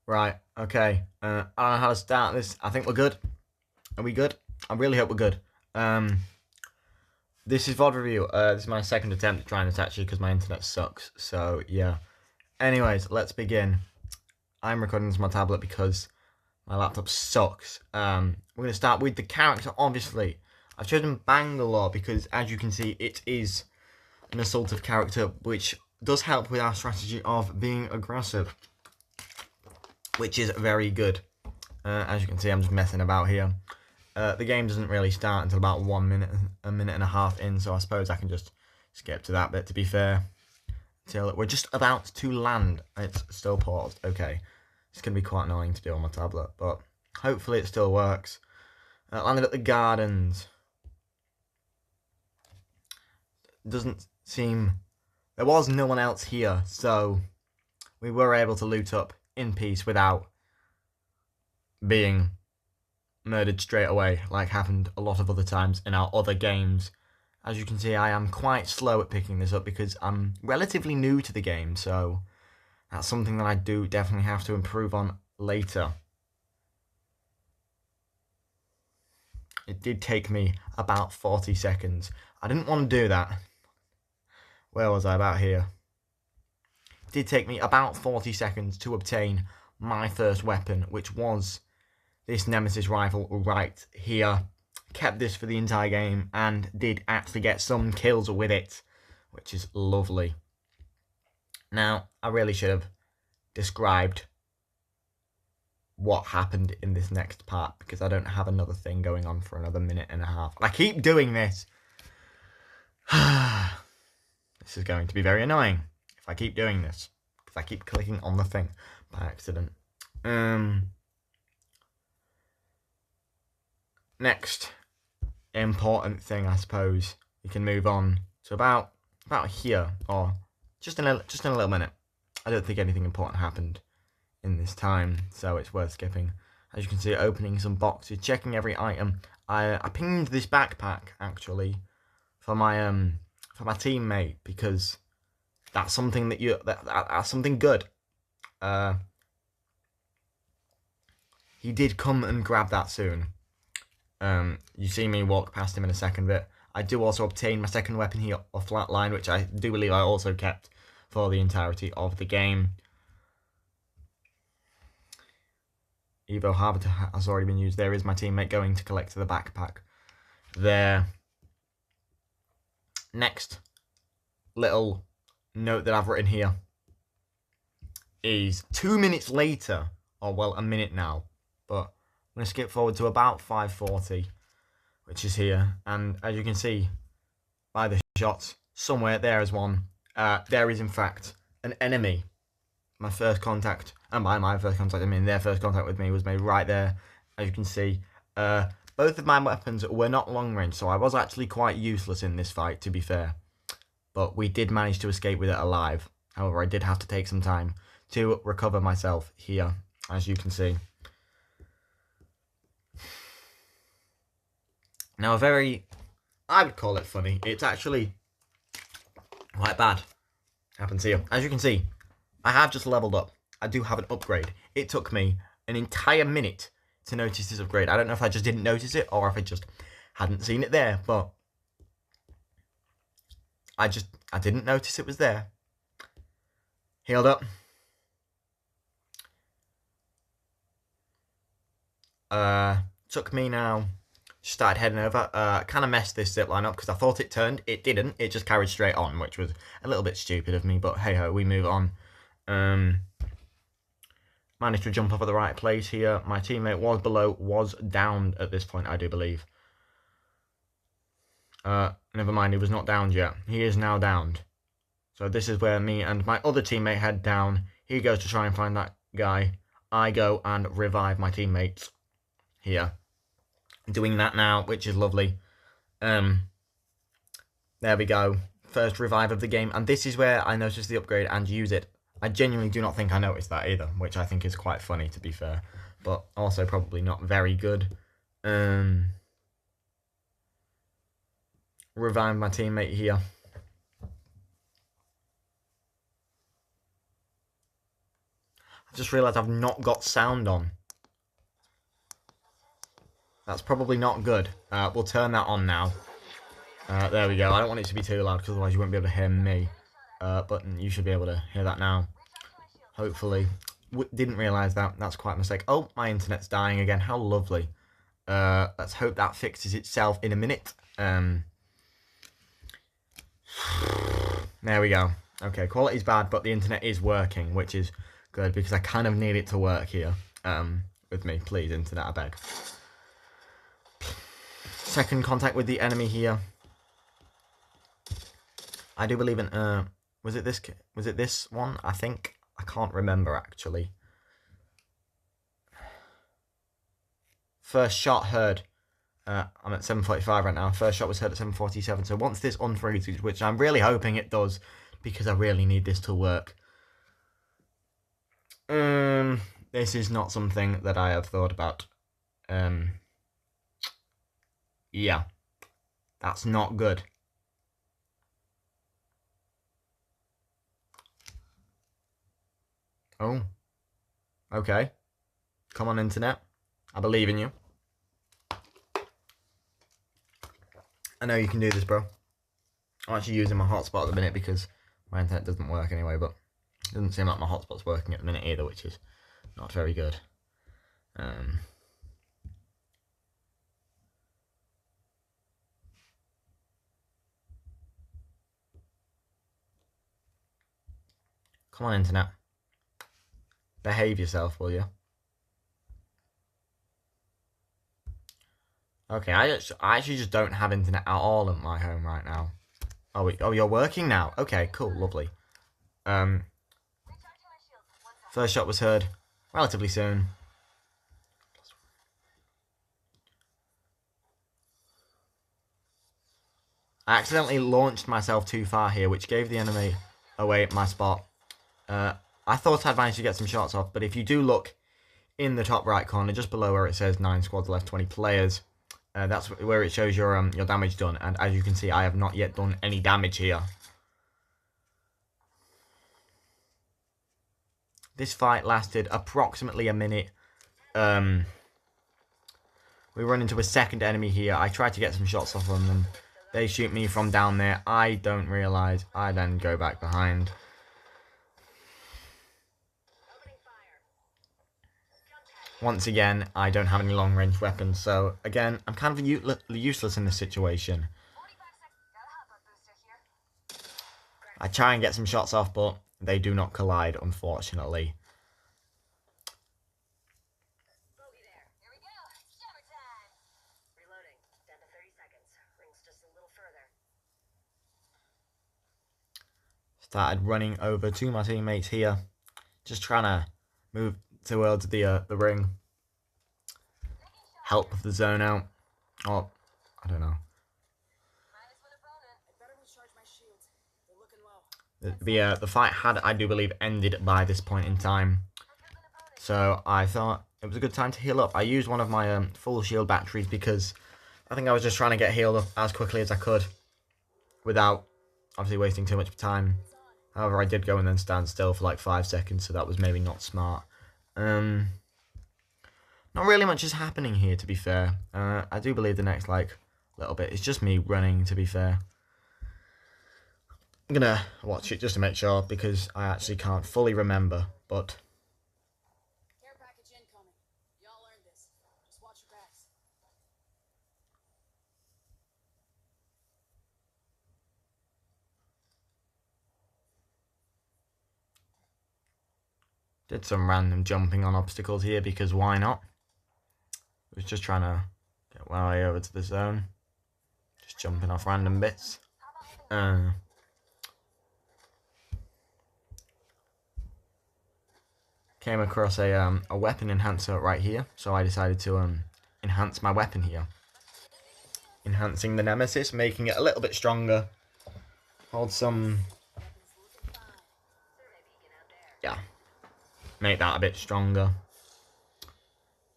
Right, okay. I don't know how to start this. I think we're good. Are we good? I really hope we're good. This is VOD review. This is my second attempt at trying this actually because my internet sucks. So, yeah. Anyways, let's begin. I'm recording this on my tablet because my laptop sucks. We're going to start with the character, obviously. I've chosen Bangalore because, as you can see, it is an assaultive character, which does help with our strategy of being aggressive, which is very good. As you can see, I'm just messing about here. The game doesn't really start until about 1 minute, a minute and a half in, so I suppose I can just skip to that bit, to be fair. Until we're just about to land. It's still paused. Okay. It's going to be quite annoying to do on my tablet, but hopefully it still works. Landed at the gardens. Doesn't seem... There was no one else here, so we were able to loot up in peace without being murdered straight away, like happened a lot of other times in our other games. As you can see, I am quite slow at picking this up because I'm relatively new to the game, so that's something that I do definitely have to improve on later. It did take me about 40 seconds. I didn't want to do that. Where was I? About here. It did take me about 40 seconds to obtain my first weapon, which was this Nemesis rifle right here. Kept this for the entire game and did actually get some kills with it, which is lovely. Now, I really should have described what happened in this next part because I don't have another thing going on for another minute and a half. I keep doing this. This is going to be very annoying if I keep doing this because I keep clicking on the thing by accident. Next important thing, I suppose, we can move on to about here, or just in a little minute. I don't think anything important happened in this time, so it's worth skipping. As you can see, opening some boxes, checking every item. I pinged this backpack actually for my teammate because that's something that's something good. He did come and grab that soon. You see me walk past him in a second bit. I do also obtain my second weapon here, a flatline, which I do believe I also kept for the entirety of the game. Evo Harbinger has already been used. There is my teammate going to collect the backpack. There. Next little note that I've written here is 2 minutes later, or well, a minute now, but I'm going to skip forward to about 5:40, which is here, and as you can see by the shots, somewhere there is one. There is in fact an enemy. My first contact, and by my first contact I mean their first contact with me, was made right there. As you can see, both of my weapons were not long range, so I was actually quite useless in this fight, to be fair. But we did manage to escape with it alive. However, I did have to take some time to recover myself here, as you can see. Now, I would call it funny. It's actually quite bad. Happens here. As you can see, I have just leveled up. I do have an upgrade. It took me an entire minute to notice this upgrade. I don't know if I just didn't notice it or if I just hadn't seen it there, but I didn't notice it was there. Healed up. Took me now. Started heading over. Kind of messed this zipline up because I thought it turned. It didn't. It just carried straight on, which was a little bit stupid of me, but hey ho, we move on. Managed to jump up at the right place here. My teammate was downed at this point, I do believe. Never mind, he was not downed yet. He is now downed. So this is where me and my other teammate head down. He goes to try and find that guy. I go and revive my teammates here. Doing that now, which is lovely. There we go. First revive of the game. And this is where I noticed the upgrade and use it. I genuinely do not think I noticed that either, which I think is quite funny, to be fair. But also probably not very good. Revive my teammate here. I just realised I've not got sound on. That's probably not good. We'll turn that on now. There we go. I don't want it to be too loud because otherwise you won't be able to hear me. But you should be able to hear that now. Hopefully. Didn't realise that. That's quite a mistake. Oh, my internet's dying again. How lovely. Let's hope that fixes itself in a minute. There we go. Okay, quality's bad, but the internet is working, which is good because I kind of need it to work here. With me, please, internet, I beg. Second contact with the enemy here. I do believe in was it this one? I think I can't remember actually. First shot heard. I'm at 7:45 right now. First shot was heard at 7:47. So once this unfreezes, which I'm really hoping it does, because I really need this to work. This is not something that I have thought about. Yeah, that's not good. Oh, okay. Come on, internet. I believe in you. I know you can do this, bro. I'm actually using my hotspot at the minute because my internet doesn't work anyway, but it doesn't seem like my hotspot's working at the minute either, which is not very good. Come on, internet. Behave yourself, will you? Okay, I actually just don't have internet at all at my home right now. Oh, you're working now? Okay, cool, lovely. First shot was heard relatively soon. I accidentally launched myself too far here, which gave the enemy away at my spot. I thought I'd managed to get some shots off, but if you do look in the top right corner, just below where it says 9 squads left, 20 players, that's where it shows your damage done. And as you can see, I have not yet done any damage here. This fight lasted approximately a minute. We run into a second enemy here. I tried to get some shots off them, and they shoot me from down there. I don't realise. I then go back behind. Once again, I don't have any long-range weapons, so again, I'm kind of useless in this situation. I try and get some shots off, but they do not collide, unfortunately. Started running over to my teammates here, just trying to move towards the ring, help the zone out. Oh, I don't know. The fight had, I do believe, ended by this point in time, so I thought it was a good time to heal up. I used one of my full shield batteries because I think I was just trying to get healed up as quickly as I could without obviously wasting too much time. However, I did go and then stand still for like 5 seconds, so that was maybe not smart. Not really much is happening here, to be fair. I do believe the next, little bit is just me running, to be fair. I'm gonna watch it just to make sure, because I actually can't fully remember, but... Care package incoming. Y'all earned this. Just watch your backs. Did some random jumping on obstacles here, because why not? I was just trying to get my way over to the zone. Just jumping off random bits. Came across a weapon enhancer right here, so I decided to enhance my weapon here. Enhancing the Nemesis, making it a little bit stronger. Hold some... yeah. Make that a bit stronger.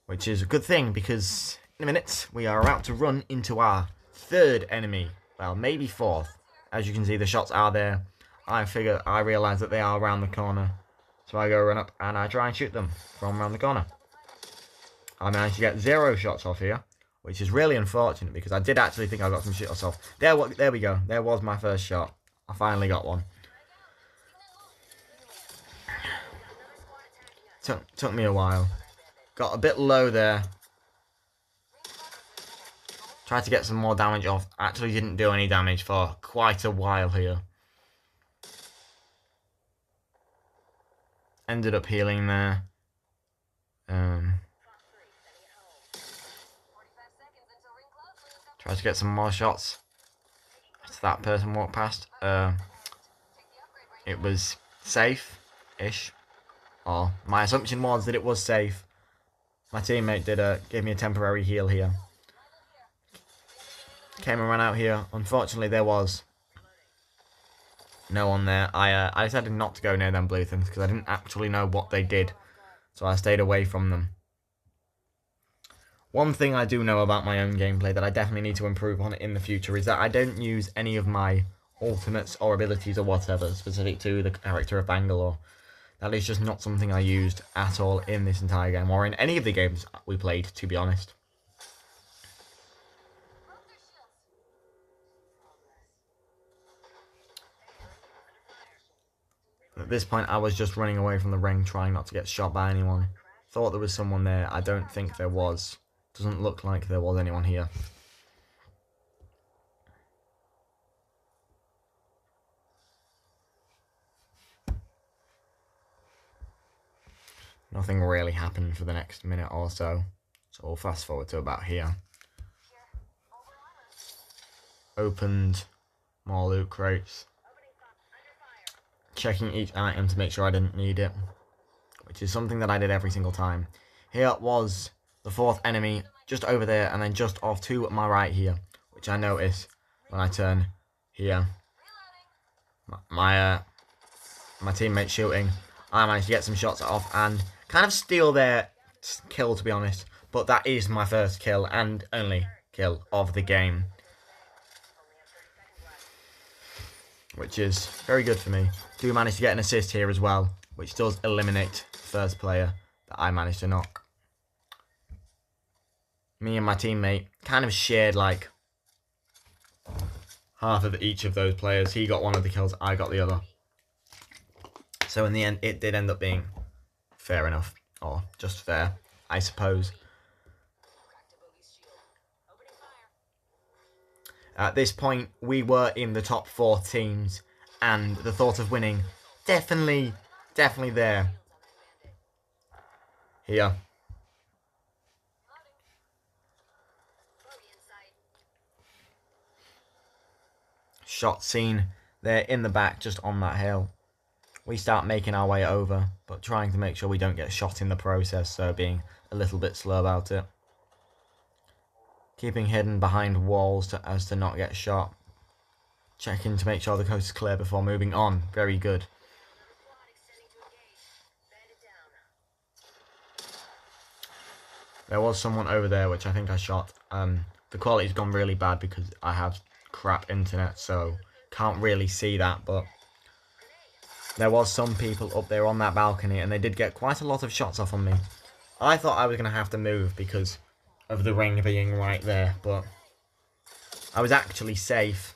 Which is a good thing, because in a minute we are about to run into our third enemy. Well, maybe fourth. As you can see, the shots are there. I realise that they are around the corner. So I go run up and I try and shoot them from around the corner. I managed to get 0 shots off here, which is really unfortunate because I did actually think I got some shots off. There we go. There was my first shot. I finally got one. Took me a while. Got a bit low there. Tried to get some more damage off. Actually didn't do any damage for quite a while here. Ended up healing there. Tried to get some more shots. As that person walked past. It was safe-ish. Or my assumption was that it was safe. My teammate gave me a temporary heal here. Came and ran out here. Unfortunately, there was no one there. I decided not to go near them blue things because I didn't actually know what they did. So I stayed away from them. One thing I do know about my own gameplay that I definitely need to improve on in the future is that I don't use any of my ultimates or abilities or whatever specific to the character of Bangalore. That is just not something I used at all in this entire game, or in any of the games we played, to be honest. At this point, I was just running away from the ring, trying not to get shot by anyone. Thought there was someone there. I don't think there was. Doesn't look like there was anyone here. Nothing really happened for the next minute or so. So we'll fast forward to about here. Opened more loot crates. Checking each item to make sure I didn't need it, which is something that I did every single time. Here was the 4th enemy just over there, and then just off to my right here, which I notice when I turn here. My teammate shooting. I managed to get some shots off and kind of steal their kill, to be honest. But that is my first kill and only kill of the game, which is very good for me. Do manage to get an assist here as well, which does eliminate the first player that I managed to knock. Me and my teammate kind of shared like half of each of those players. He got one of the kills, I got the other. So in the end, it did end up being fair enough, or just fair, I suppose. At this point, we were in the top 4 teams, and the thought of winning definitely there. Here. Shot seen there in the back, just on that hill. We start making our way over, but trying to make sure we don't get shot in the process, so being a little bit slow about it. Keeping hidden behind walls as to not get shot. Checking to make sure the coast is clear before moving on. Very good. There was someone over there which I think I shot. The quality's gone really bad because I have crap internet, so can't really see that, but there was some people up there on that balcony and they did get quite a lot of shots off on me. I thought I was going to have to move because of the ring being right there, but I was actually safe.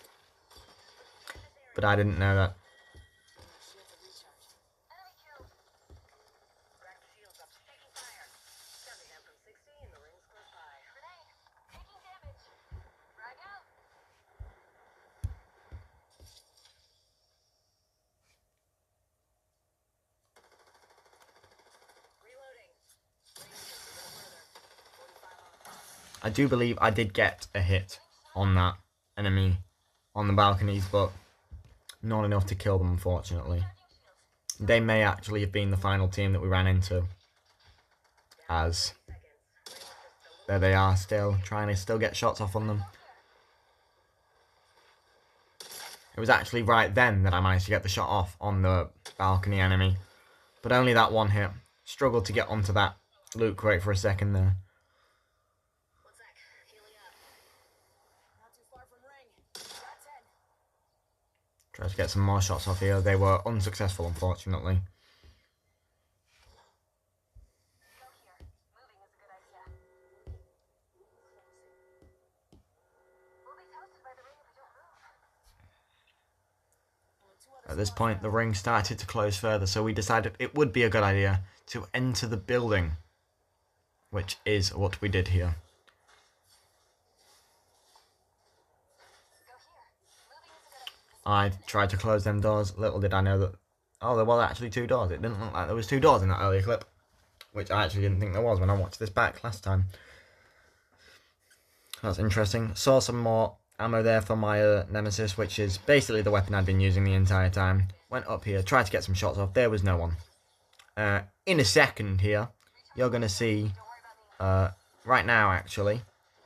But I didn't know that. I do believe I did get a hit on that enemy on the balconies, but not enough to kill them, unfortunately. They may actually have been the final team that we ran into, as there they are still, trying to still get shots off on them. It was actually right then that I managed to get the shot off on the balcony enemy, but only that one hit. Struggled to get onto that loot crate for a second there. Tried to get some more shots off here. They were unsuccessful, unfortunately. At this point, the ring started to close further, so we decided it would be a good idea to enter the building, which is what we did here. I tried to close them doors. Little did I know that, oh, there was actually 2 doors. It didn't look like there was 2 doors in that earlier clip, which I actually didn't think there was when I watched this back last time. That's interesting. Saw some more ammo there for my Nemesis, which is basically the weapon I'd been using the entire time. Went up here, tried to get some shots off. There was no one. In a second here, you're going to see, right now actually,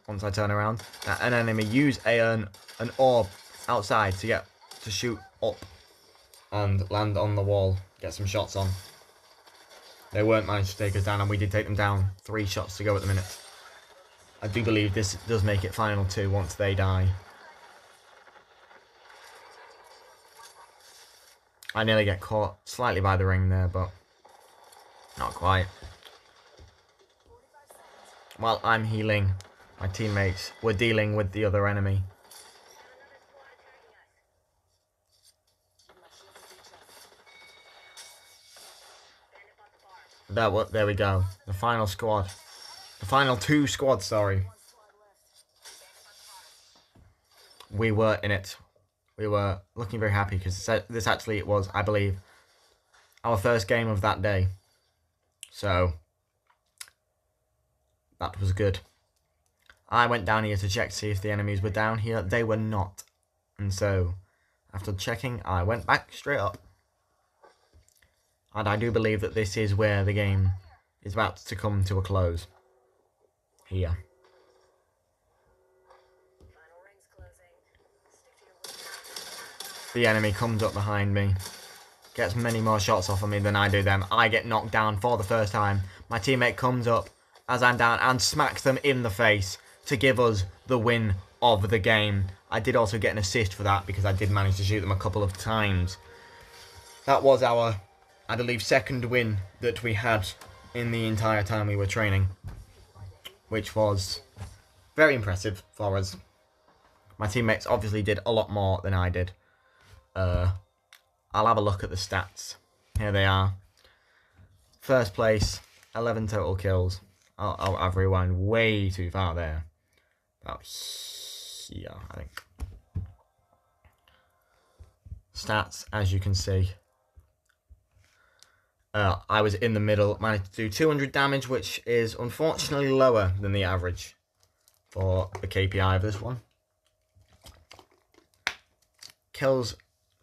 once I turn around, an enemy use an orb outside to shoot up and land on the wall, get some shots on. They weren't managed to take us down, and we did take them down. 3 shots to go at the minute. I do believe this does make it final 2 once they die. I nearly get caught slightly by the ring there, but not quite. While I'm healing, my teammates were dealing with the other enemy. There we go. The final squad. The final 2 squads, sorry. We were in it. We were looking very happy because this actually was, I believe, our first game of that day. So, that was good. I went down here to check to see if the enemies were down here. They were not. And so, after checking, I went back straight up. And I do believe that this is where the game is about to come to a close. Here. The enemy comes up behind me. Gets many more shots off of me than I do them. I get knocked down for the first time. My teammate comes up as I'm down and smacks them in the face to give us the win of the game. I did also get an assist for that because I did manage to shoot them a couple of times. That was our, I believe, 2nd win that we had in the entire time we were training, which was very impressive for us. My teammates obviously did a lot more than I did. I'll have a look at the stats. Here they are. First place, 11 total kills. I've rewound way too far there. About here, I think. Stats, as you can see. I was in the middle, managed to do 200 damage, which is unfortunately lower than the average for the KPI of this one. Kills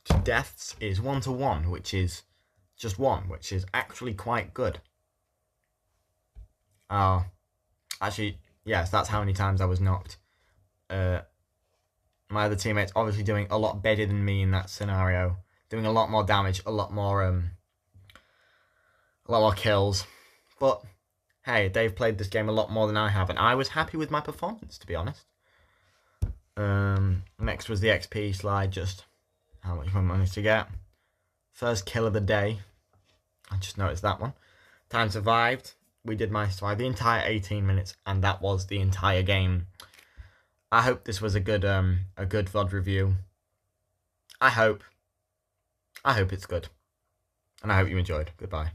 to deaths is 1-to-1, which is just 1, which is actually quite good. Actually, yes, that's how many times I was knocked. My other teammates obviously doing a lot better than me in that scenario, doing a lot more damage, a lot more kills. But hey, they've played this game a lot more than I have, and I was happy with my performance, to be honest. Next was the XP slide, just how much I managed to get. First kill of the day. I just noticed that one. Time survived. We did manage to survive the entire 18 minutes, and that was the entire game. I hope this was a good VOD review. I hope it's good. And I hope you enjoyed. Goodbye.